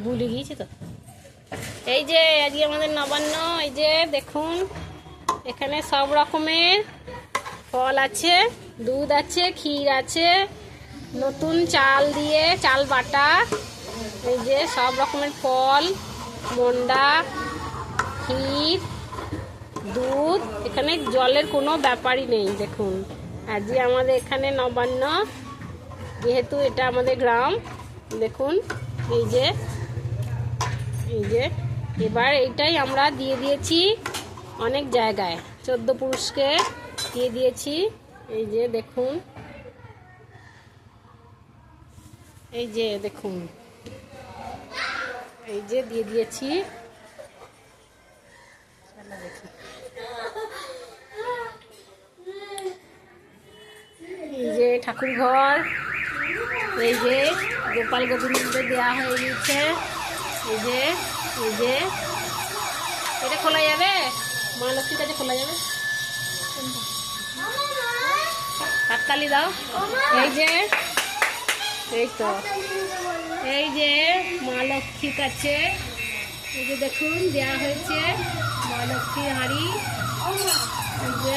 ভুলে গিয়েছি তো। এই যে আজকে আমাদের নবান্ন, এই যে দেখুন এখানে সব রকমের ফল আছে, দুধ আছে, ক্ষীর আছে, নতুন চাল দিয়ে চাল বাটা, এই যে সব রকমের ফল, মন্ডা, ক্ষীর, দুধ, এখানে জলের কোনো ব্যাপারই নেই। দেখুন আজকে আমাদের এখানে নবান্ন, যেহেতু এটা আমাদের গ্রাম। দেখুন এই যে এবার এইটাই আমরা দিয়ে দিয়েছি অনেক জায়গায়, 14 পুরুষকে দিয়ে দিয়েছি। এই যে দেখুন, এই যে দেখুন, এই যে দিয়ে দিয়েছি। এই যে ঠাকুর ঘর, এই যে গোপাল গোবিন্দদের দেওয়া হয়ে গেছে। এই যে এটা খোলা যাবে, মা লক্ষ্মীর কাছে খোলা যাবে, হাততালি দাও। এই যে এই তো এই যে মা লক্ষ্মীর কাছে, এই যে দেখুন দেওয়া হয়েছে মা লক্ষ্মীর হাঁড়ি। এই যে